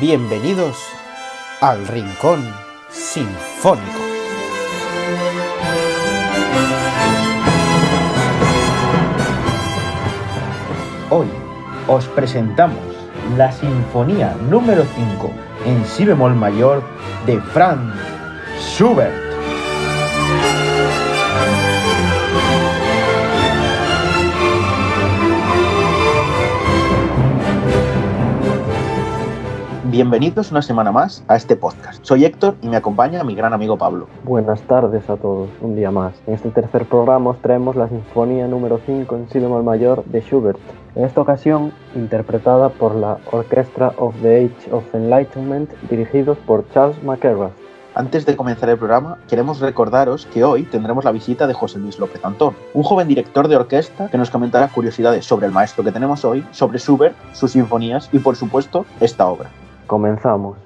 Bienvenidos al Rincón Sinfónico. Hoy os presentamos la Sinfonía número 5 en Si bemol mayor de Franz Schubert. Bienvenidos una semana más a este podcast. Soy Héctor y me acompaña mi gran amigo Pablo. Buenas tardes a todos, un día más. En este tercer programa os traemos la Sinfonía número 5 en Si bemol mayor de Schubert. En esta ocasión, interpretada por la Orchestra of the Age of Enlightenment, dirigidos por Charles McElrath. Antes de comenzar el programa, queremos recordaros que hoy tendremos la visita de José Luis López Antón, un joven director de orquesta que nos comentará curiosidades sobre el maestro que tenemos hoy, sobre Schubert, sus sinfonías y, por supuesto, esta obra. Comenzamos.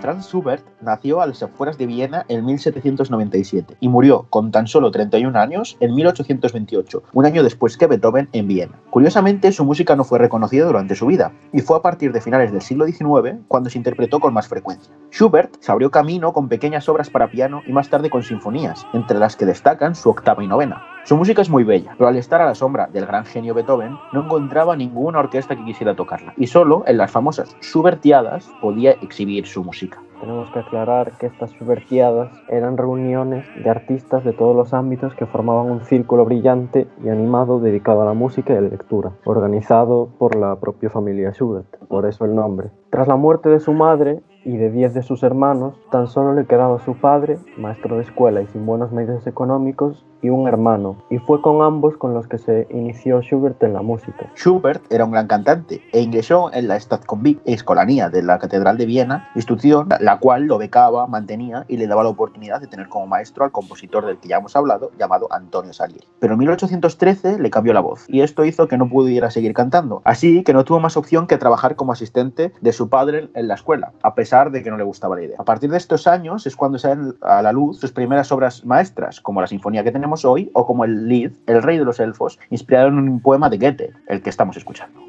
Franz Schubert nació a las afueras de Viena en 1797 y murió con tan solo 31 años en 1828, un año después que Beethoven en Viena. Curiosamente, su música no fue reconocida durante su vida y fue a partir de finales del siglo XIX cuando se interpretó con más frecuencia. Schubert se abrió camino con pequeñas obras para piano y más tarde con sinfonías, entre las que destacan su octava y novena. Su música es muy bella, pero al estar a la sombra del gran genio Beethoven, no encontraba ninguna orquesta que quisiera tocarla, y solo en las famosas Schubertiadas podía exhibir su música. Tenemos que aclarar que estas Schubertiadas eran reuniones de artistas de todos los ámbitos que formaban un círculo brillante y animado dedicado a la música y la lectura, organizado por la propia familia Schubert, por eso el nombre. Tras la muerte de su madre y de 10 de sus hermanos, tan solo le quedaba su padre, maestro de escuela y sin buenos medios económicos, y un hermano, y fue con ambos con los que se inició Schubert en la música. Schubert era un gran cantante e ingresó en la Staatskonvikt, escolanía de la Catedral de Viena, institución la cual lo becaba, mantenía y le daba la oportunidad de tener como maestro al compositor del que ya hemos hablado, llamado Antonio Salieri. Pero en 1813 le cambió la voz, y esto hizo que no pudiera seguir cantando, así que no tuvo más opción que trabajar como asistente de su padre en la escuela, a pesar de que no le gustaba la idea. A partir de estos años es cuando salen a la luz sus primeras obras maestras, como la sinfonía que tenemos hoy, o como el Lied, El rey de los elfos, inspirado en un poema de Goethe, el que estamos escuchando.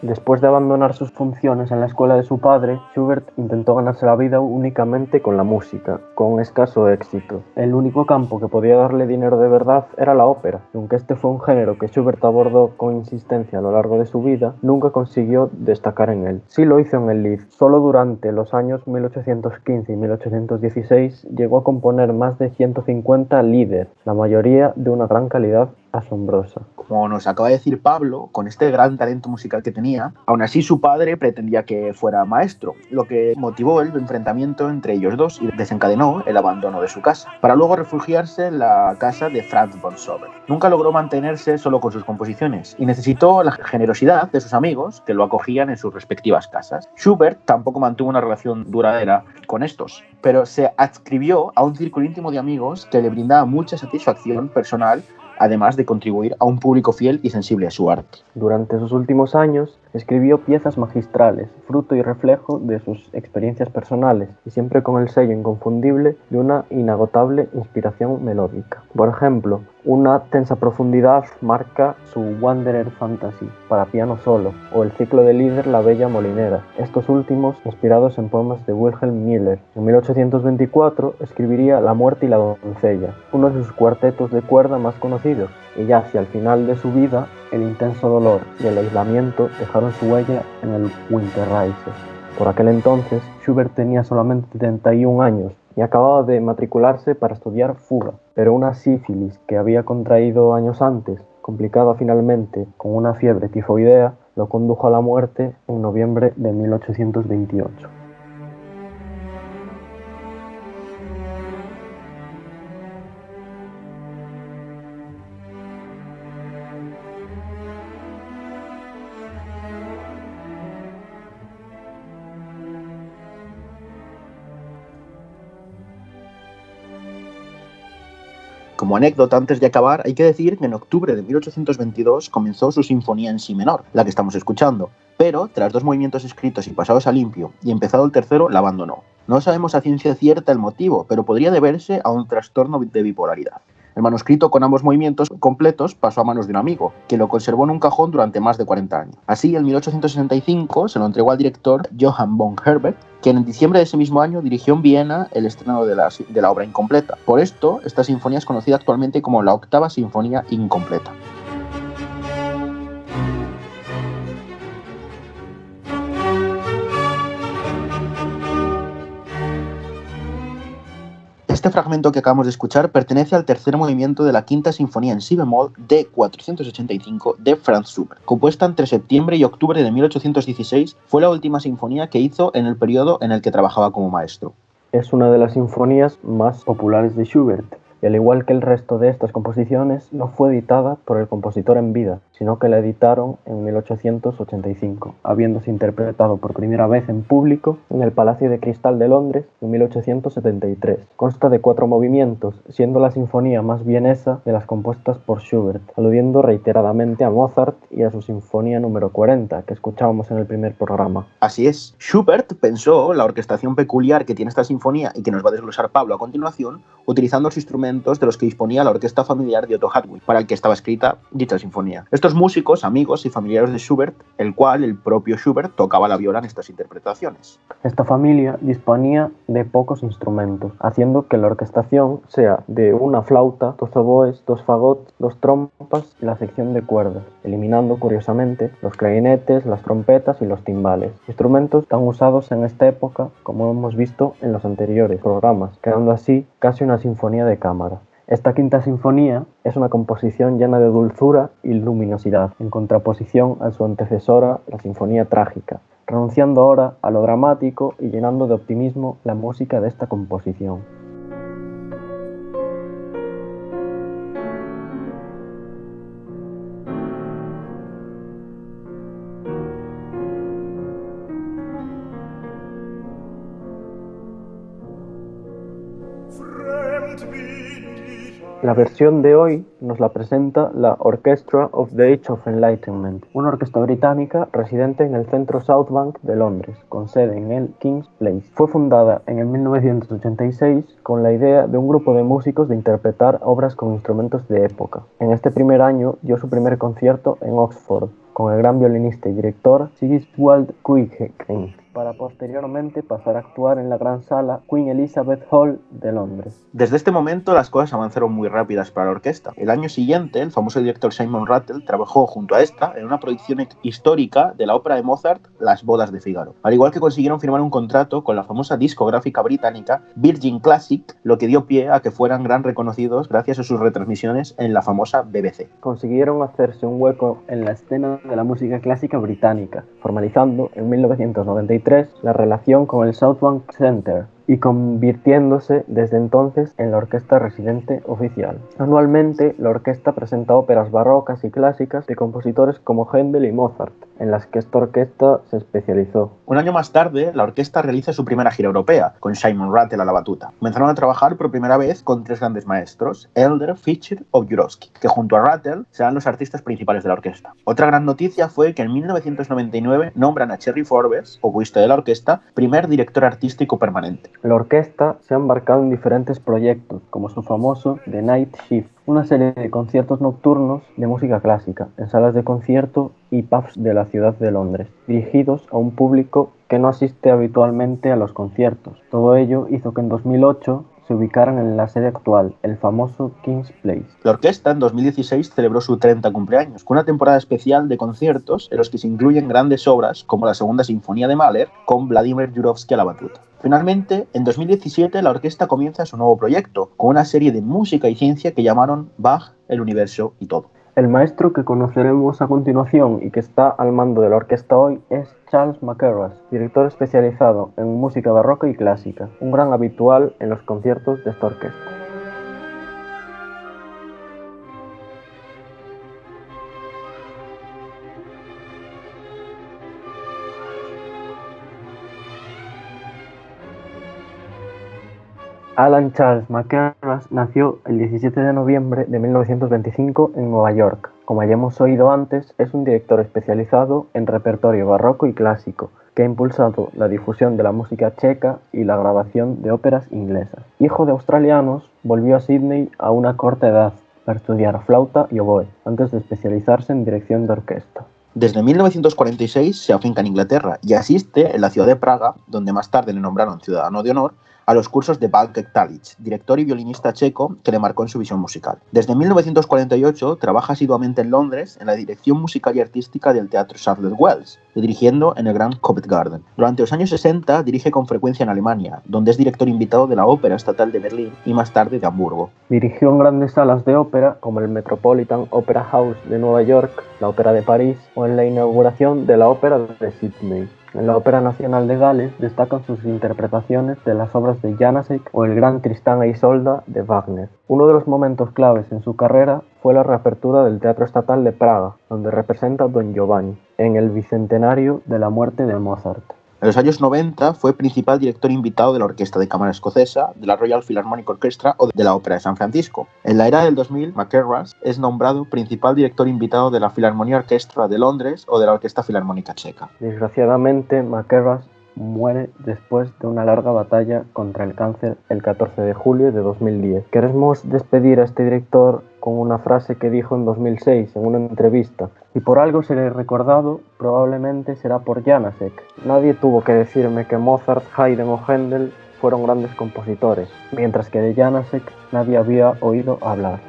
Después de abandonar sus funciones en la escuela de su padre, Schubert intentó ganarse la vida únicamente con la música, con escaso éxito. El único campo que podía darle dinero de verdad era la ópera, y aunque este fue un género que Schubert abordó con insistencia a lo largo de su vida, nunca consiguió destacar en él. Sí lo hizo en el Lied. Solo durante los años 1815 y 1816 llegó a componer más de 150 Lieder, la mayoría de una gran calidad asombrosa. Como nos acaba de decir Pablo, con este gran talento musical que tenía, aún así su padre pretendía que fuera maestro, lo que motivó el enfrentamiento entre ellos dos y desencadenó el abandono de su casa, para luego refugiarse en la casa de Franz von Schubert. Nunca logró mantenerse solo con sus composiciones y necesitó la generosidad de sus amigos que lo acogían en sus respectivas casas. Schubert tampoco mantuvo una relación duradera con estos, pero se adscribió a un círculo íntimo de amigos que le brindaba mucha satisfacción personal, además de contribuir a un público fiel y sensible a su arte. Durante sus últimos años, escribió piezas magistrales, fruto y reflejo de sus experiencias personales, y siempre con el sello inconfundible de una inagotable inspiración melódica. Por ejemplo, una tensa profundidad marca su Wanderer Fantasy para piano solo, o el ciclo de Lieder La Bella Molinera, estos últimos inspirados en poemas de Wilhelm Müller. En 1824 escribiría La muerte y la doncella, uno de sus cuartetos de cuerda más conocidos, y ya hacia el final de su vida, el intenso dolor y el aislamiento dejaron su huella en el Winterreise. Por aquel entonces, Schubert tenía solamente 71 años y acababa de matricularse para estudiar fuga, pero una sífilis que había contraído años antes, complicada finalmente con una fiebre tifoidea, lo condujo a la muerte en noviembre de 1828. Como anécdota, antes de acabar, hay que decir que en octubre de 1822 comenzó su Sinfonía en Si menor, la que estamos escuchando, pero tras 2 movimientos escritos y pasados a limpio y empezado el tercero, la abandonó. No sabemos a ciencia cierta el motivo, pero podría deberse a un trastorno de bipolaridad. El manuscrito con ambos movimientos completos pasó a manos de un amigo, que lo conservó en un cajón durante más de 40 años. Así, en 1865 se lo entregó al director Johann von Herbert, quien en diciembre de ese mismo año dirigió en Viena el estreno de la obra incompleta. Por esto, esta sinfonía es conocida actualmente como la Octava Sinfonía Incompleta. Este fragmento que acabamos de escuchar pertenece al tercer movimiento de la Quinta Sinfonía en Si bemol de 485 de Franz Schubert. Compuesta entre septiembre y octubre de 1816, fue la última sinfonía que hizo en el periodo en el que trabajaba como maestro. Es una de las sinfonías más populares de Schubert, y al igual que el resto de estas composiciones, no fue editada por el compositor en vida, sino que la editaron en 1885, habiéndose interpretado por primera vez en público en el Palacio de Cristal de Londres en 1873. Consta de 4 movimientos, siendo la sinfonía más vienesa de las compuestas por Schubert, aludiendo reiteradamente a Mozart y a su Sinfonía número 40, que escuchábamos en el primer programa. Así es, Schubert pensó la orquestación peculiar que tiene esta sinfonía y que nos va a desglosar Pablo a continuación, utilizando los instrumentos de los que disponía la orquesta familiar de Otto Hadwick, para el que estaba escrita dicha sinfonía. Estos músicos, amigos y familiares de Schubert, el cual el propio Schubert tocaba la viola en estas interpretaciones. Esta familia disponía de pocos instrumentos, haciendo que la orquestación sea de una flauta, 2 oboes, 2 fagots, 2 trompas y la sección de cuerdas, eliminando curiosamente los clarinetes, las trompetas y los timbales, instrumentos tan usados en esta época como hemos visto en los anteriores programas, quedando así casi una sinfonía de cámara. Esta quinta sinfonía es una composición llena de dulzura y luminosidad, en contraposición a su antecesora, la Sinfonía Trágica, renunciando ahora a lo dramático y llenando de optimismo la música de esta composición. La versión de hoy nos la presenta la Orchestra of the Age of Enlightenment, una orquesta británica residente en el centro South Bank de Londres, con sede en el King's Place. Fue fundada en el 1986 con la idea de un grupo de músicos de interpretar obras con instrumentos de época. En este primer año dio su primer concierto en Oxford, con el gran violinista y director Sigiswald Kuijken, para posteriormente pasar a actuar en la gran sala Queen Elizabeth Hall de Londres. Desde este momento las cosas avanzaron muy rápidas para la orquesta. El año siguiente, el famoso director Simon Rattle trabajó junto a esta en una producción histórica de la ópera de Mozart, Las bodas de Figaro. Al igual que consiguieron firmar un contrato con la famosa discográfica británica Virgin Classic, lo que dio pie a que fueran gran reconocidos gracias a sus retransmisiones en la famosa BBC. Consiguieron hacerse un hueco en la escena de la música clásica británica, formalizando en 1993 la relación con el South Bank Center y convirtiéndose desde entonces en la orquesta residente oficial. Anualmente, la orquesta presenta óperas barrocas y clásicas de compositores como Händel y Mozart, en las que esta orquesta se especializó. Un año más tarde, la orquesta realiza su primera gira europea, con Simon Rattle a la batuta. Comenzaron a trabajar por primera vez con 3 grandes maestros, Elder, Fischer o Jurowski, que junto a Rattle serán los artistas principales de la orquesta. Otra gran noticia fue que en 1999 nombran a Cherry Forbes, oboísta de la orquesta, primer director artístico permanente. La orquesta se ha embarcado en diferentes proyectos, como su famoso The Night Shift, una serie de conciertos nocturnos de música clásica, en salas de concierto y pubs de la ciudad de Londres, dirigidos a un público que no asiste habitualmente a los conciertos. Todo ello hizo que en 2008 se ubicaran en la sede actual, el famoso King's Place. La orquesta en 2016 celebró su 30 cumpleaños, con una temporada especial de conciertos en los que se incluyen grandes obras como la Segunda Sinfonía de Mahler con Vladimir Jurowski a la batuta. Finalmente, en 2017 la orquesta comienza su nuevo proyecto, con una serie de música y ciencia que llamaron Bach, el universo y todo. El maestro que conoceremos a continuación y que está al mando de la orquesta hoy es Charles Mackerras, director especializado en música barroca y clásica, un gran habitual en los conciertos de esta orquesta. Alan Charles McKerras nació el 17 de noviembre de 1925 en Nueva York. Como ya hemos oído antes, es un director especializado en repertorio barroco y clásico, que ha impulsado la difusión de la música checa y la grabación de óperas inglesas. Hijo de australianos, volvió a Sídney a una corta edad para estudiar flauta y oboe, antes de especializarse en dirección de orquesta. Desde 1946 se afinca en Inglaterra y asiste en la ciudad de Praga, donde más tarde le nombraron ciudadano de honor, a los cursos de Vaclav Talić, director y violinista checo que le marcó en su visión musical. Desde 1948 trabaja asiduamente en Londres en la dirección musical y artística del Teatro Charlotte Wells, dirigiendo en el Grand Covent Garden. Durante los años 60 dirige con frecuencia en Alemania, donde es director invitado de la Ópera Estatal de Berlín y más tarde de Hamburgo. Dirigió en grandes salas de ópera como el Metropolitan Opera House de Nueva York, la Ópera de París o en la inauguración de la Ópera de Sídney. En la Ópera Nacional de Gales destacan sus interpretaciones de las obras de Janáček o el Gran Tristán e Isolda de Wagner. Uno de los momentos claves en su carrera fue la reapertura del Teatro Estatal de Praga, donde representa a Don Giovanni, en el bicentenario de la muerte de Mozart. En los años 90 fue principal director invitado de la Orquesta de Cámara Escocesa, de la Royal Philharmonic Orchestra o de la Ópera de San Francisco. En la era del 2000, McKerras es nombrado principal director invitado de la Philharmonia Orchestra de Londres o de la Orquesta Filarmónica Checa. Desgraciadamente, McKerras muere después de una larga batalla contra el cáncer el 14 de julio de 2010. Queremos despedir a este director con una frase que dijo en 2006 en una entrevista. Si por algo seré recordado, probablemente será por Janáček. Nadie tuvo que decirme que Mozart, Haydn o Händel fueron grandes compositores, mientras que de Janáček nadie había oído hablar.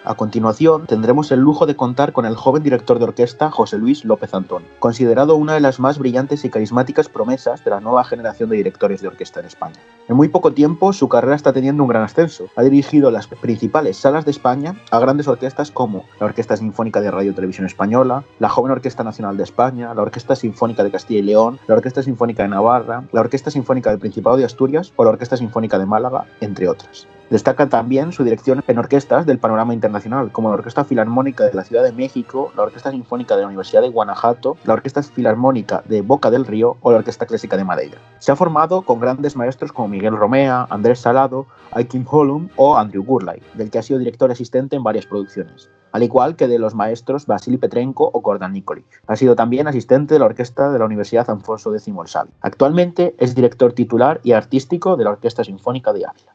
A continuación, tendremos el lujo de contar con el joven director de orquesta José Luis López Antón, considerado una de las más brillantes y carismáticas promesas de la nueva generación de directores de orquesta en España. En muy poco tiempo, su carrera está teniendo un gran ascenso. Ha dirigido las principales salas de España a grandes orquestas como la Orquesta Sinfónica de Radio y Televisión Española, la Joven Orquesta Nacional de España, la Orquesta Sinfónica de Castilla y León, la Orquesta Sinfónica de Navarra, la Orquesta Sinfónica del Principado de Asturias o la Orquesta Sinfónica de Málaga, entre otras. Destaca también su dirección en orquestas del panorama internacional, como la Orquesta Filarmónica de la Ciudad de México, la Orquesta Sinfónica de la Universidad de Guanajuato, la Orquesta Filarmónica de Boca del Río o la Orquesta Clásica de Madeira. Se ha formado con grandes maestros como Miguel Romea, Andrés Salado, Achim Hollum o Andrew Gurley, del que ha sido director asistente en varias producciones, al igual que de los maestros Vasily Petrenko o Gordon Nikolic. Ha sido también asistente de la orquesta de la Universidad Alfonso X el Sabio. Actualmente es director titular y artístico de la Orquesta Sinfónica de Ávila.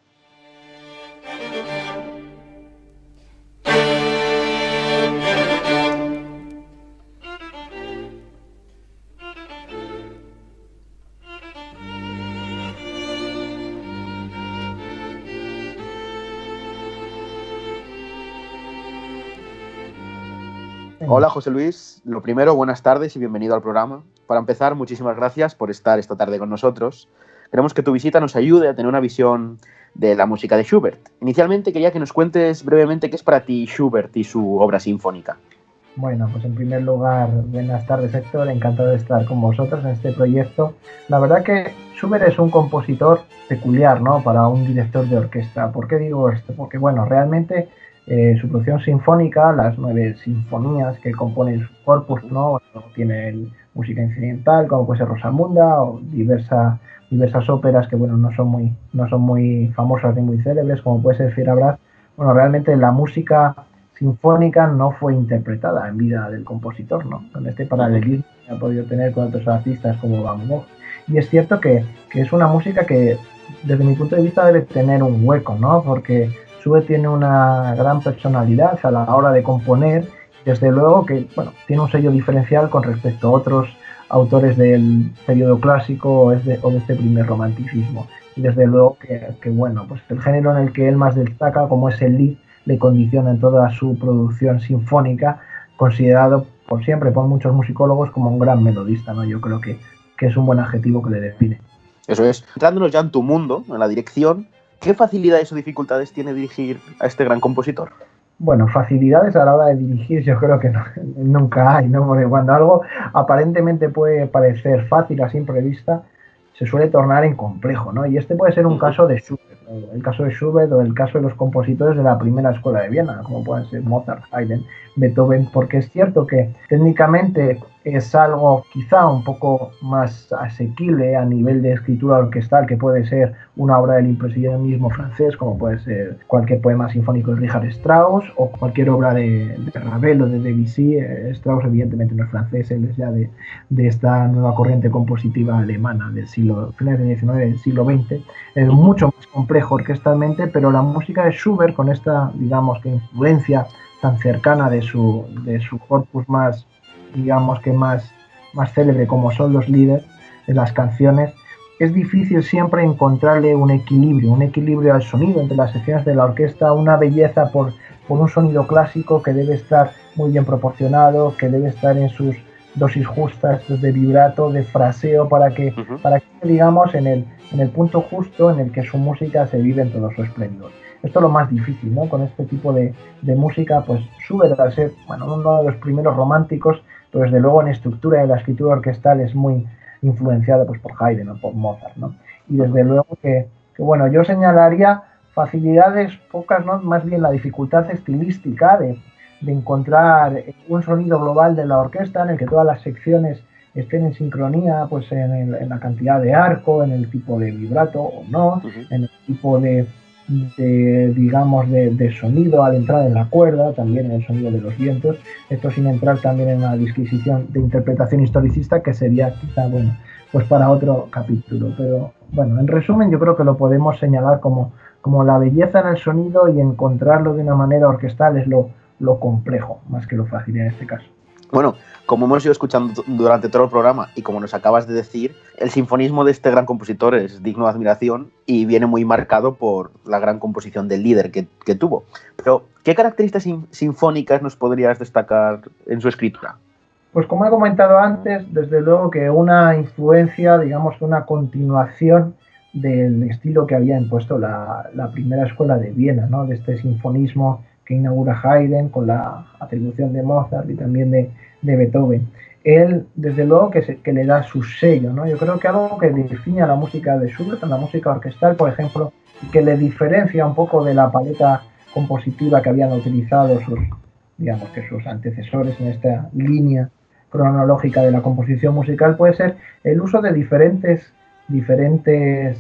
Hola José Luis, lo primero, buenas tardes y bienvenido al programa. Para empezar, muchísimas gracias por estar esta tarde con nosotros. Queremos que tu visita nos ayude a tener una visión de la música de Schubert. Inicialmente quería que nos cuentes brevemente qué es para ti Schubert y su obra sinfónica. Bueno, pues en primer lugar, buenas tardes Héctor, encantado de estar con vosotros en este proyecto. La verdad que Schubert es un compositor peculiar, ¿no?, para un director de orquesta. ¿Por qué digo esto? Porque, bueno, realmente su producción sinfónica, las 9 sinfonías que componen su corpus, ¿no?, tiene música incidental, como puede ser Rosamunda, o diversas óperas que, bueno, no son muy famosas ni muy célebres, como puede ser Fierabras. Bueno, realmente la música sinfónica no fue interpretada en vida del compositor, ¿no? Con este paralelismo que ha podido tener con otros artistas como Van Gogh. Y es cierto que es una música que, desde mi punto de vista, debe tener un hueco, ¿no? Porque Schubert tiene una gran personalidad a la hora de componer, desde luego que, bueno, tiene un sello diferencial con respecto a otros autores del periodo clásico o de este primer romanticismo. Y desde luego que, bueno, pues el género en el que él más destaca, como es el lied, le condiciona en toda su producción sinfónica, considerado por siempre por muchos musicólogos como un gran melodista, ¿no? Yo creo que es un buen adjetivo que le define. Eso es. Entrándonos ya en tu mundo, en la dirección, ¿qué facilidades o dificultades tiene dirigir a este gran compositor? Bueno, facilidades a la hora de dirigir yo creo que nunca hay, ¿no? Porque cuando algo aparentemente puede parecer fácil a simple vista, se suele tornar en complejo, ¿no? Y este puede ser un caso de Schubert, ¿no? El caso de Schubert o el caso de los compositores de la primera escuela de Viena, como pueden ser Mozart, Haydn, Beethoven, porque es cierto que técnicamente es algo quizá un poco más asequible a nivel de escritura orquestal, que puede ser una obra del impresionismo francés, como puede ser cualquier poema sinfónico de Richard Strauss o cualquier obra de Ravel o de Debussy. Strauss evidentemente no es francés, él es ya de esta nueva corriente compositiva alemana del siglo, finales del XIX, del siglo XX. Es mucho más complejo orquestalmente, pero la música de Schubert, con esta, digamos, que influencia tan cercana de su corpus más, digamos que más célebre, como son los líderes de las canciones, es difícil siempre encontrarle un equilibrio al sonido entre las secciones de la orquesta, una belleza por un sonido clásico que debe estar muy bien proporcionado, que debe estar en sus dosis justas de vibrato, de fraseo, para que digamos en el punto justo en el que su música se vive en todo su esplendor. Esto es lo más difícil, ¿no? Con este tipo de música, pues Schubert, al ser, bueno, uno de los primeros románticos, pero desde luego en estructura de la escritura orquestal es muy influenciado pues por Haydn o por Mozart, ¿no? Y desde luego que bueno, yo señalaría facilidades pocas, ¿no? Más bien la dificultad estilística de encontrar un sonido global de la orquesta en el que todas las secciones estén en sincronía, pues en la cantidad de arco, en el tipo de vibrato o no, en el tipo de sonido al entrar en la cuerda, también en el sonido de los vientos, esto sin entrar también en una disquisición de interpretación historicista que sería quizá, bueno, pues para otro capítulo. Pero bueno, en resumen yo creo que lo podemos señalar como la belleza en el sonido, y encontrarlo de una manera orquestal es lo complejo, más que lo fácil en este caso. Bueno, como hemos ido escuchando durante todo el programa y como nos acabas de decir, el sinfonismo de este gran compositor es digno de admiración y viene muy marcado por la gran composición del líder que tuvo. Pero, ¿qué características sinfónicas nos podrías destacar en su escritura? Pues como he comentado antes, desde luego que una influencia, digamos, una continuación del estilo que había impuesto la primera escuela de Viena, ¿no? De este sinfonismo que inaugura Haydn con la atribución de Mozart y también de Beethoven. Él, desde luego, que le da su sello, ¿no? Yo creo que algo que define a la música de Schubert, a la música orquestal, por ejemplo, y que le diferencia un poco de la paleta compositiva que habían utilizado sus antecesores en esta línea cronológica de la composición musical, puede ser el uso de diferentes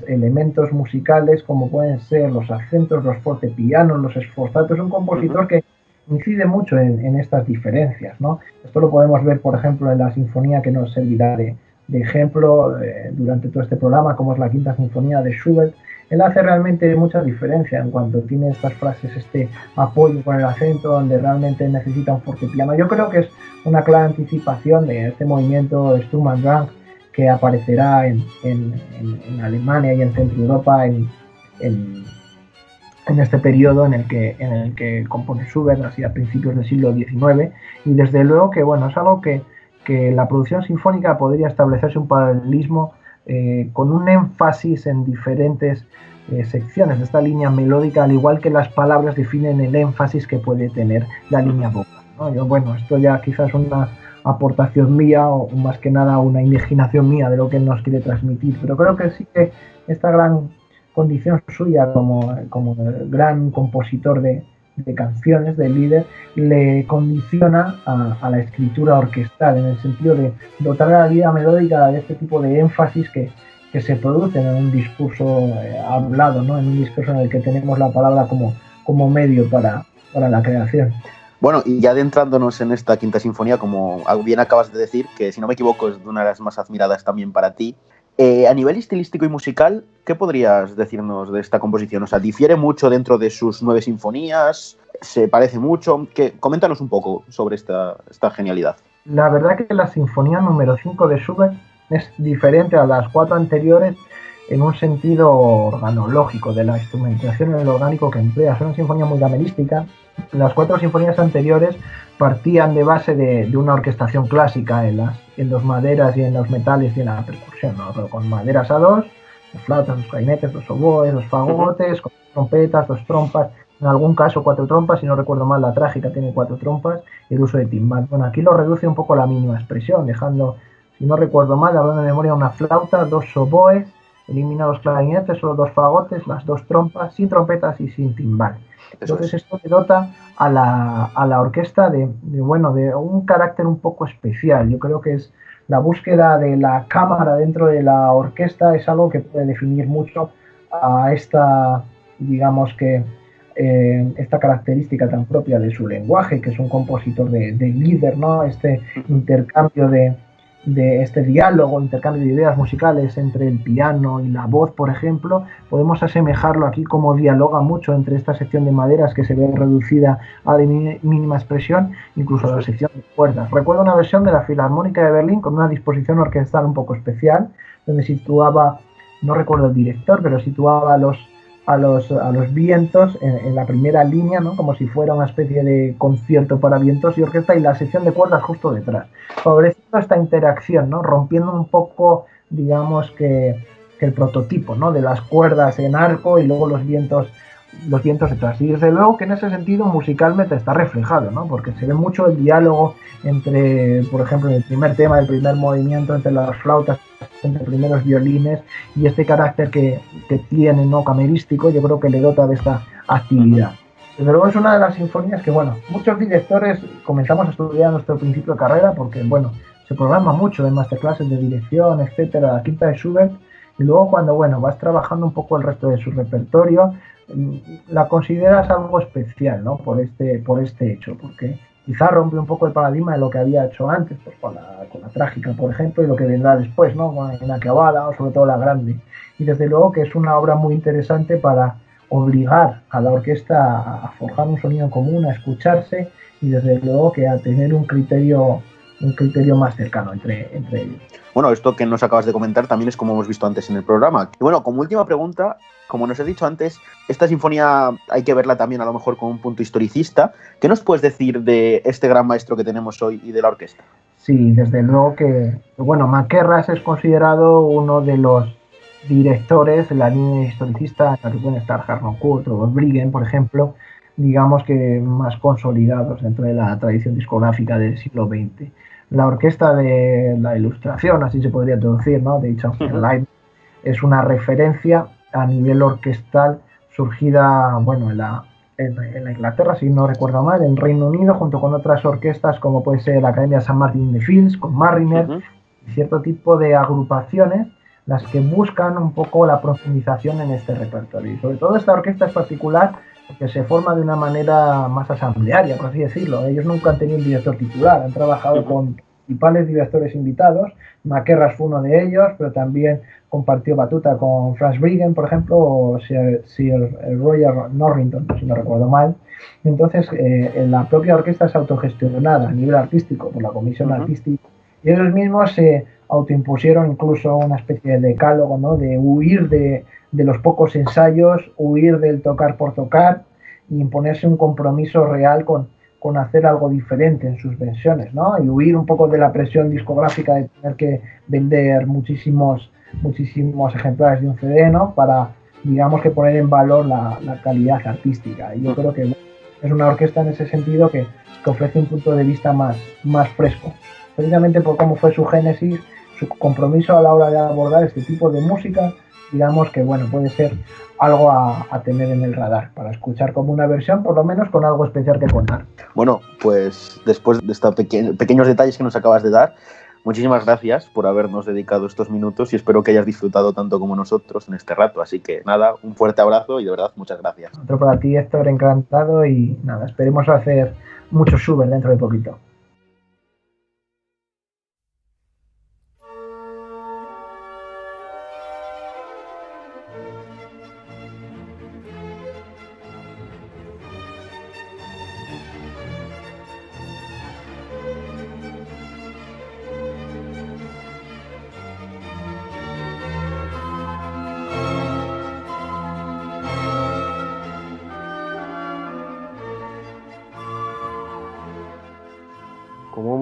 elementos musicales, como pueden ser los acentos, los fortepianos, los sforzatos. Es un compositor que incide mucho en estas diferencias, ¿no? Esto lo podemos ver, por ejemplo, en la sinfonía que nos servirá de ejemplo durante todo este programa, como es la Quinta Sinfonía de Schubert. Él hace realmente mucha diferencia en cuanto tiene estas frases, este apoyo con el acento, donde realmente necesita un fortepiano. Yo creo que es una clara anticipación de este movimiento Sturm und Drang, que aparecerá en Alemania y en Centro Europa en este periodo en el que compone Schubert, así a principios del siglo XIX. Y desde luego que bueno, es algo que la producción sinfónica podría establecerse un paralelismo con un énfasis en diferentes secciones de esta línea melódica, al igual que las palabras definen el énfasis que puede tener la línea vocal, ¿no? Esto ya quizás es una aportación mía, o más que nada una imaginación mía de lo que él nos quiere transmitir, pero creo que sí que esta gran condición suya como gran compositor de canciones, de líder, le condiciona a la escritura orquestal, en el sentido de dotar a la vida melódica de este tipo de énfasis que se producen en un discurso hablado, ¿no? En un discurso en el que tenemos la palabra como medio para la creación. Bueno, y ya adentrándonos en esta Quinta Sinfonía, como bien acabas de decir, que si no me equivoco es una de las más admiradas también para ti, a nivel estilístico y musical, ¿qué podrías decirnos de esta composición? O sea, ¿difiere mucho dentro de sus 9 sinfonías? ¿Se parece mucho? Coméntanos un poco sobre esta genialidad. La verdad que la sinfonía número 5 de Schubert es diferente a las 4 anteriores en un sentido organológico, de la instrumentación en el orgánico que emplea. Es una sinfonía muy gamelística. Las 4 sinfonías anteriores partían de base de una orquestación clásica en los maderas y en los metales y en la percusión, ¿no? Pero con maderas a 2, las flautas, los clarinetes, los oboes, los fagotes, con trompetas, 2 trompas, en algún caso 4 trompas, si no recuerdo mal la trágica tiene 4 trompas, y el uso de timbal. Bueno, aquí lo reduce un poco a la mínima expresión, dejando, si no recuerdo mal, hablando de memoria, una flauta, 2 oboes, elimina los clarinetes, solo 2 fagotes, las 2 trompas, sin trompetas y sin timbal. Entonces esto le dota a la orquesta de un carácter un poco especial. Yo creo que es la búsqueda de la cámara dentro de la orquesta, es algo que puede definir mucho a esta, digamos que, esta característica tan propia de su lenguaje, que es un compositor de líder, ¿no? Este intercambio de este diálogo, intercambio de ideas musicales entre el piano y la voz, por ejemplo, podemos asemejarlo aquí como dialoga mucho entre esta sección de maderas que se ve reducida a la mínima expresión, incluso la sección de cuerdas. Recuerdo una versión de la Filarmónica de Berlín con una disposición orquestal un poco especial, donde situaba, no recuerdo el director, pero situaba a los vientos en la primera línea, ¿no? Como si fuera una especie de concierto para vientos y orquesta, y la sección de cuerdas justo detrás, favoreciendo esta interacción, ¿no? Rompiendo un poco, digamos que el prototipo, ¿no? De las cuerdas en arco y luego los vientos detrás. Y desde luego que en ese sentido musicalmente está reflejado, ¿no? Porque se ve mucho el diálogo entre, por ejemplo, en el primer tema, el primer movimiento, entre las flautas, entre primeros violines, y este carácter que tiene, ¿no? Camerístico, yo creo que le dota de esta actividad. Desde luego es una de las sinfonías que, bueno, muchos directores comenzamos a estudiar a nuestro principio de carrera porque, bueno, se programa mucho en masterclasses de dirección, etcétera, la quinta de Schubert, y luego cuando, bueno, vas trabajando un poco el resto de su repertorio, la consideras algo especial, ¿no? Por este hecho, porque quizá rompe un poco el paradigma de lo que había hecho antes, pues con la trágica, por ejemplo, y lo que vendrá después, ¿no? Con la acabada, o sobre todo la grande. Y desde luego que es una obra muy interesante para obligar a la orquesta a forjar un sonido común, a escucharse, y desde luego que a tener un criterio más cercano entre ellos. Bueno, esto que nos acabas de comentar también es como hemos visto antes en el programa. Y bueno, como última pregunta, como nos he dicho antes, esta sinfonía hay que verla también a lo mejor con un punto historicista. ¿Qué nos puedes decir de este gran maestro que tenemos hoy y de la orquesta? Sí, desde luego que, bueno, Maquerras es considerado uno de los directores en la línea historicista, en la que pueden estar Harnoncourt o Briggen, por ejemplo, digamos que más consolidados dentro de la tradición discográfica del siglo XX. La orquesta de la Ilustración, así se podría traducir, ¿no? De hecho, Live es una referencia a nivel orquestal surgida, bueno, en la Inglaterra, si no recuerdo mal, en Reino Unido, junto con otras orquestas como puede ser la Academia St. Martin in the Fields, con Marriner, cierto tipo de agrupaciones, las que buscan un poco la profundización en este repertorio. Y sobre todo esta orquesta es particular porque se forma de una manera más asamblearia, por así decirlo. Ellos nunca han tenido un director titular, han trabajado con principales directores invitados. Maquerras fue uno de ellos, pero también compartió batuta con Franz Briggen, por ejemplo, o Sir Roger Norrington, si no recuerdo mal. Entonces, la propia orquesta es autogestionada a nivel artístico por la comisión artística, y ellos mismos se autoimpusieron incluso una especie de decálogo, ¿no? De huir de los pocos ensayos, huir del tocar por tocar y imponerse un compromiso real con hacer algo diferente en sus versiones, ¿no? Y huir un poco de la presión discográfica de tener que vender muchísimos ejemplares de un CD, ¿no? Para, digamos, que poner en valor la calidad artística. Y yo creo que es una orquesta en ese sentido que ofrece un punto de vista más fresco, precisamente por cómo fue su génesis, su compromiso a la hora de abordar este tipo de música. Digamos que, bueno, puede ser algo a tener en el radar para escuchar como una versión, por lo menos con algo especial que contar. Bueno, pues después de estos pequeños detalles que nos acabas de dar, muchísimas gracias por habernos dedicado estos minutos y espero que hayas disfrutado tanto como nosotros en este rato. Así que nada, un fuerte abrazo y de verdad muchas gracias. Otro para ti, Héctor, encantado, y nada, esperemos hacer mucho Schubert dentro de poquito.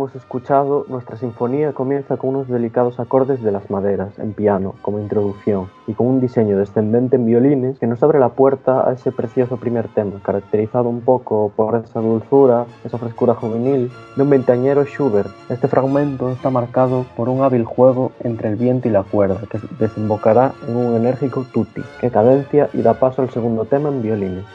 hemos escuchado, nuestra sinfonía comienza con unos delicados acordes de las maderas en piano como introducción y con un diseño descendente en violines que nos abre la puerta a ese precioso primer tema, caracterizado un poco por esa dulzura, esa frescura juvenil de un veinteañero Schubert. Este fragmento está marcado por un hábil juego entre el viento y la cuerda que desembocará en un enérgico tutti que cadencia y da paso al segundo tema en violines.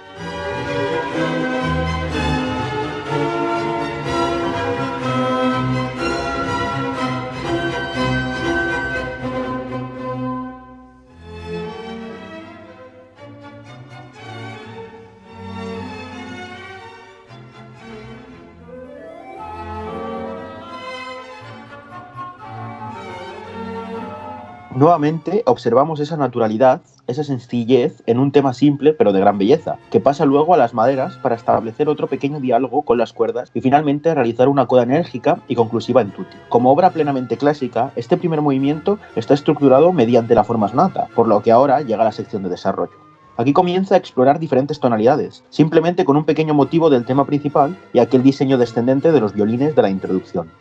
Nuevamente observamos esa naturalidad, esa sencillez en un tema simple pero de gran belleza, que pasa luego a las maderas para establecer otro pequeño diálogo con las cuerdas y finalmente realizar una coda enérgica y conclusiva en tutti. Como obra plenamente clásica, este primer movimiento está estructurado mediante la forma sonata, por lo que ahora llega a la sección de desarrollo. Aquí comienza a explorar diferentes tonalidades, simplemente con un pequeño motivo del tema principal y aquel diseño descendente de los violines de la introducción.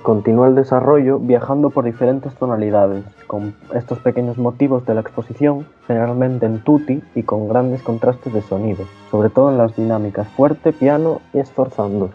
Continúa el desarrollo viajando por diferentes tonalidades, con estos pequeños motivos de la exposición, generalmente en tutti y con grandes contrastes de sonido, sobre todo en las dinámicas fuerte, piano y sforzando.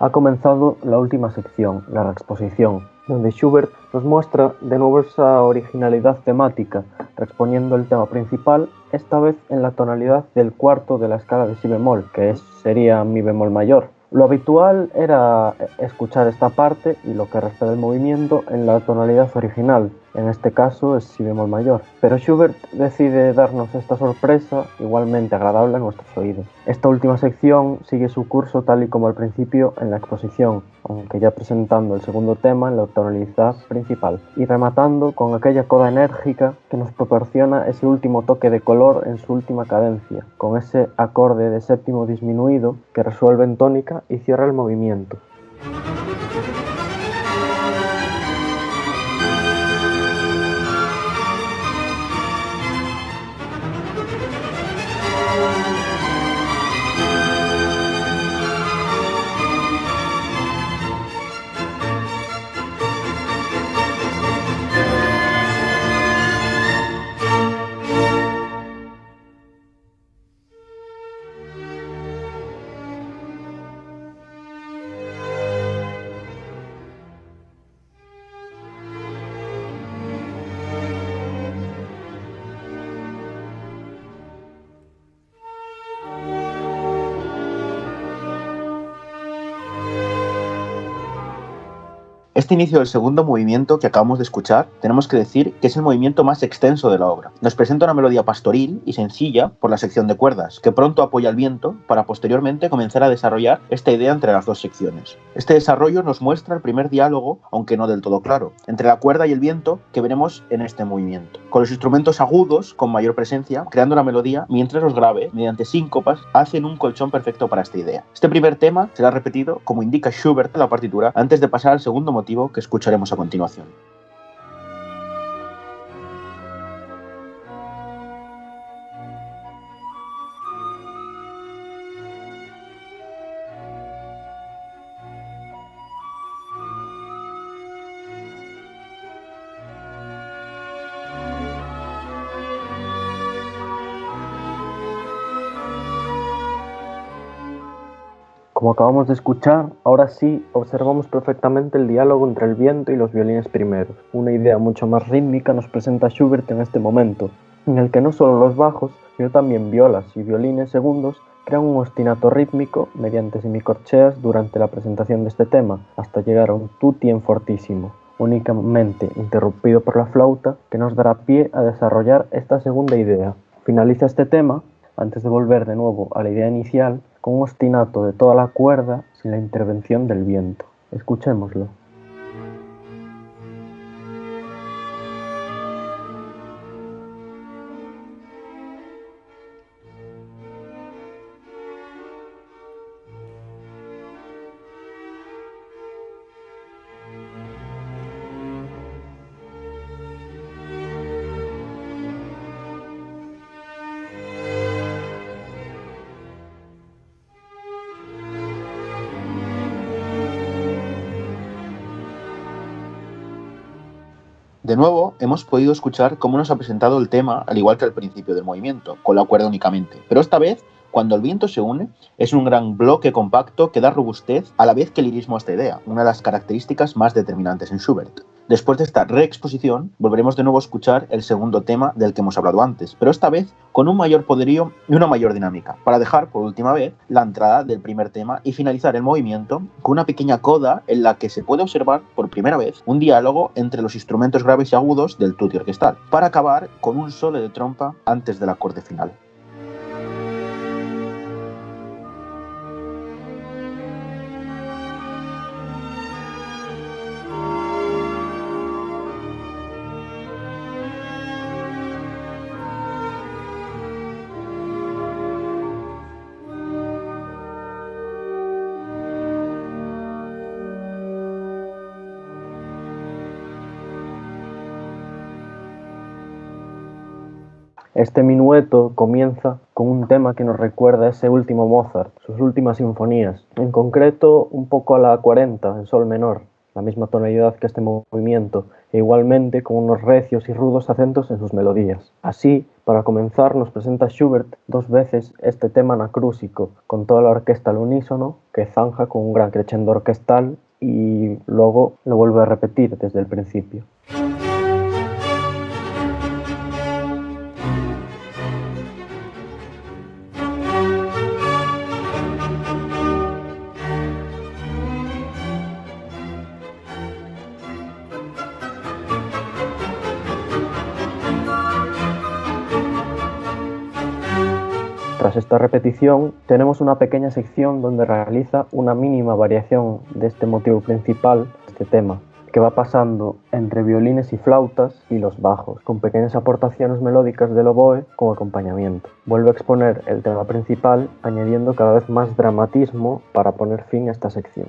Ha comenzado la última sección, la reexposición, donde Schubert nos muestra de nuevo esa originalidad temática, reexponiendo el tema principal, esta vez en la tonalidad del cuarto de la escala de si bemol, que sería mi bemol mayor. Lo habitual era escuchar esta parte y lo que resta del movimiento en la tonalidad original, en este caso es si bemol mayor. Pero Schubert decide darnos esta sorpresa igualmente agradable a nuestros oídos. Esta última sección sigue su curso tal y como al principio en la exposición, aunque ya presentando el segundo tema en la tonalidad principal y rematando con aquella coda enérgica que nos proporciona ese último toque de color en su última cadencia, con ese acorde de séptimo disminuido que resuelve en tónica y cierra el movimiento. Este inicio del segundo movimiento que acabamos de escuchar, tenemos que decir que es el movimiento más extenso de la obra. Nos presenta una melodía pastoril y sencilla por la sección de cuerdas, que pronto apoya el viento para posteriormente comenzar a desarrollar esta idea entre las dos secciones. Este desarrollo nos muestra el primer diálogo, aunque no del todo claro, entre la cuerda y el viento que veremos en este movimiento, con los instrumentos agudos con mayor presencia, creando la melodía, mientras los graves, mediante síncopas, hacen un colchón perfecto para esta idea. Este primer tema será repetido, como indica Schubert en la partitura, antes de pasar al segundo motivo que escucharemos a continuación. Como acabamos de escuchar, ahora sí observamos perfectamente el diálogo entre el viento y los violines primeros. Una idea mucho más rítmica nos presenta Schubert en este momento, en el que no solo los bajos, sino también violas y violines segundos crean un ostinato rítmico mediante semicorcheas durante la presentación de este tema, hasta llegar a un tutti en fortísimo, únicamente interrumpido por la flauta, que nos dará pie a desarrollar esta segunda idea. Finaliza este tema, antes de volver de nuevo a la idea inicial, con un ostinato de toda la cuerda sin la intervención del viento. Escuchémoslo. De nuevo, hemos podido escuchar cómo nos ha presentado el tema, al igual que al principio del movimiento, con la cuerda únicamente. Pero esta vez, cuando el viento se une, es un gran bloque compacto que da robustez a la vez que lirismo a esta idea, una de las características más determinantes en Schubert. Después de esta reexposición, volveremos de nuevo a escuchar el segundo tema del que hemos hablado antes, pero esta vez con un mayor poderío y una mayor dinámica, para dejar por última vez la entrada del primer tema y finalizar el movimiento con una pequeña coda en la que se puede observar por primera vez un diálogo entre los instrumentos graves y agudos del tutti orquestal, para acabar con un solo de trompa antes del acorde final. Este minueto comienza con un tema que nos recuerda a ese último Mozart, sus últimas sinfonías, en concreto un poco a la 40 en sol menor, la misma tonalidad que este movimiento, e igualmente con unos recios y rudos acentos en sus melodías. Así, para comenzar, nos presenta Schubert dos veces este tema anacrúsico, con toda la orquesta al unísono, que zanja con un gran crescendo orquestal y luego lo vuelve a repetir desde el principio. Tras esta repetición, tenemos una pequeña sección donde realiza una mínima variación de este motivo principal, este tema, que va pasando entre violines y flautas y los bajos, con pequeñas aportaciones melódicas del oboe como acompañamiento. Vuelve a exponer el tema principal, añadiendo cada vez más dramatismo para poner fin a esta sección.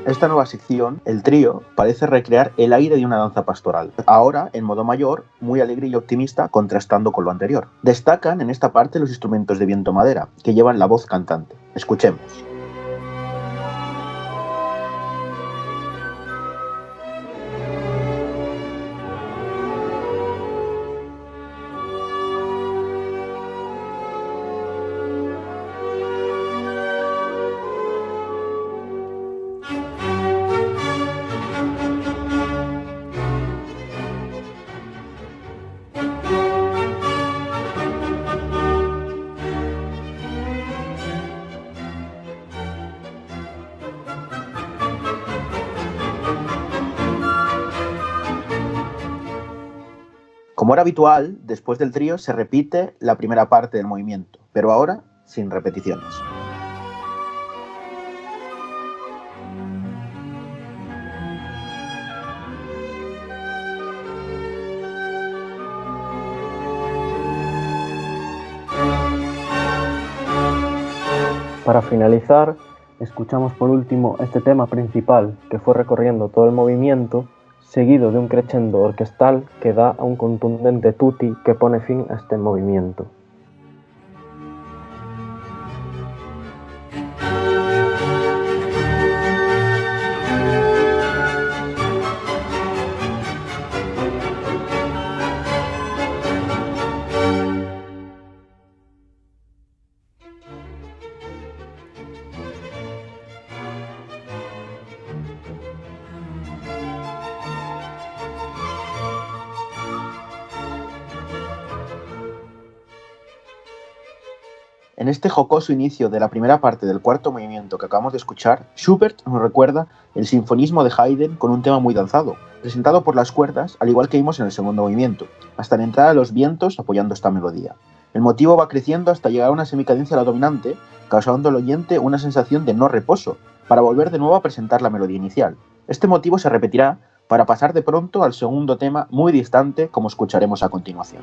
Esta nueva sección, el trío, parece recrear el aire de una danza pastoral, ahora en modo mayor, muy alegre y optimista, contrastando con lo anterior. Destacan en esta parte los instrumentos de viento-madera, que llevan la voz cantante. Escuchemos. Como era habitual, después del trío se repite la primera parte del movimiento, pero ahora sin repeticiones. Para finalizar, escuchamos por último este tema principal que fue recorriendo todo el movimiento, seguido de un crescendo orquestal que da a un contundente tutti que pone fin a este movimiento. En este jocoso inicio de la primera parte del cuarto movimiento que acabamos de escuchar, Schubert nos recuerda el sinfonismo de Haydn con un tema muy danzado, presentado por las cuerdas, al igual que vimos en el segundo movimiento, hasta la entrada de los vientos apoyando esta melodía. El motivo va creciendo hasta llegar a una semicadencia a la dominante, causando al oyente una sensación de no reposo, para volver de nuevo a presentar la melodía inicial. Este motivo se repetirá para pasar de pronto al segundo tema muy distante, como escucharemos a continuación.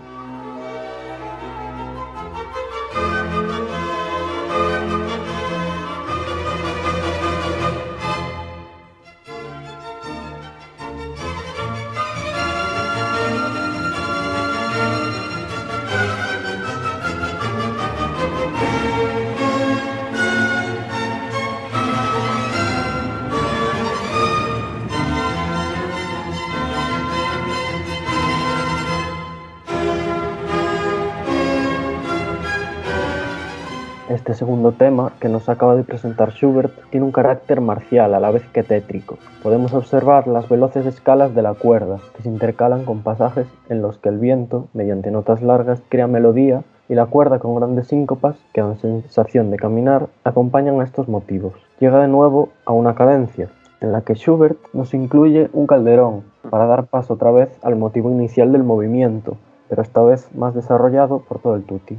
Este segundo tema que nos acaba de presentar Schubert tiene un carácter marcial a la vez que tétrico. Podemos observar las veloces escalas de la cuerda que se intercalan con pasajes en los que el viento, mediante notas largas, crea melodía y la cuerda con grandes síncopas que dan sensación de caminar acompañan a estos motivos. Llega de nuevo a una cadencia en la que Schubert nos incluye un calderón para dar paso otra vez al motivo inicial del movimiento, pero esta vez más desarrollado por todo el tutti.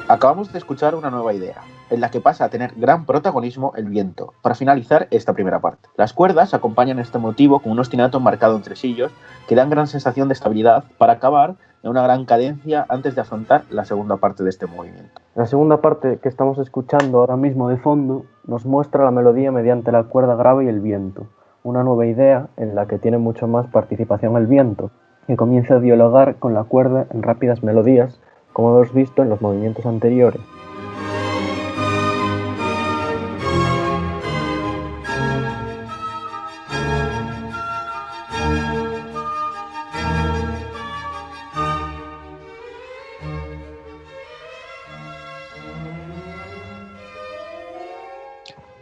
Acabamos de escuchar una nueva idea, en la que pasa a tener gran protagonismo el viento, para finalizar esta primera parte. Las cuerdas acompañan este motivo con un ostinato marcado en tresillos que dan gran sensación de estabilidad para acabar en una gran cadencia antes de afrontar la segunda parte de este movimiento. La segunda parte que estamos escuchando ahora mismo de fondo nos muestra la melodía mediante la cuerda grave y el viento, una nueva idea en la que tiene mucho más participación el viento, que comienza a dialogar con la cuerda en rápidas melodías, como hemos visto en los movimientos anteriores.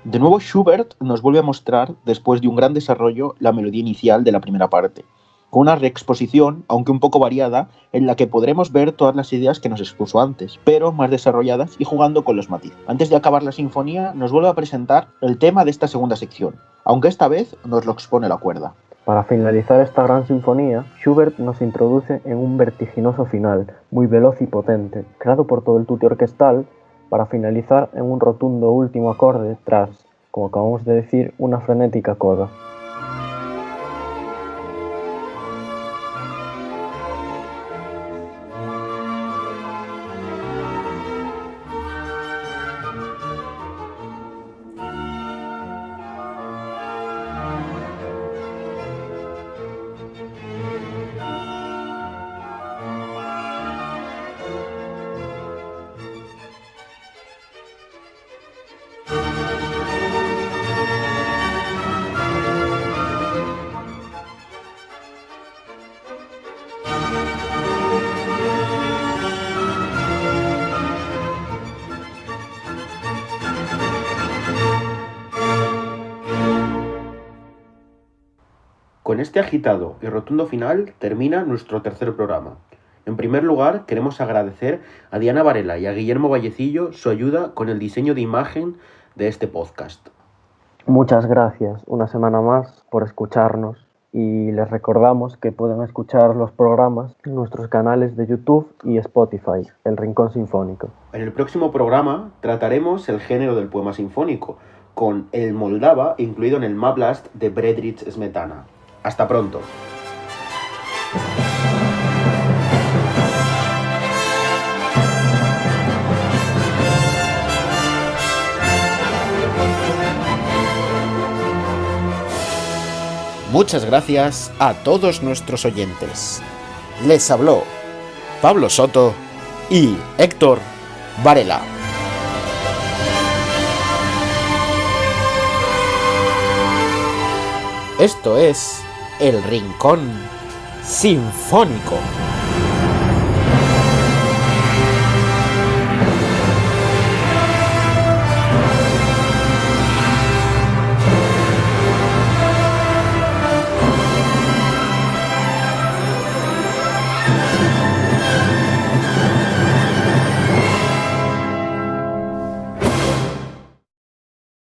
De nuevo Schubert nos vuelve a mostrar, después de un gran desarrollo, la melodía inicial de la primera parte, con una reexposición, aunque un poco variada, en la que podremos ver todas las ideas que nos expuso antes, pero más desarrolladas y jugando con los matices. Antes de acabar la sinfonía, nos vuelve a presentar el tema de esta segunda sección, aunque esta vez nos lo expone la cuerda. Para finalizar esta gran sinfonía, Schubert nos introduce en un vertiginoso final, muy veloz y potente, creado por todo el tutti orquestal, para finalizar en un rotundo último acorde tras, como acabamos de decir, una frenética coda. Con este agitado y rotundo final termina nuestro tercer programa. En primer lugar, queremos agradecer a Diana Varela y a Guillermo Vallecillo su ayuda con el diseño de imagen de este podcast. Muchas gracias una semana más por escucharnos y les recordamos que pueden escuchar los programas en nuestros canales de YouTube y Spotify, El Rincón Sinfónico. En el próximo programa trataremos el género del poema sinfónico, con el Moldava incluido en el Máblast de Bedřich Smetana. Hasta pronto. Muchas gracias a todos nuestros oyentes. Les habló Pablo Soto y Héctor Varela. Esto es El Rincón Sinfónico.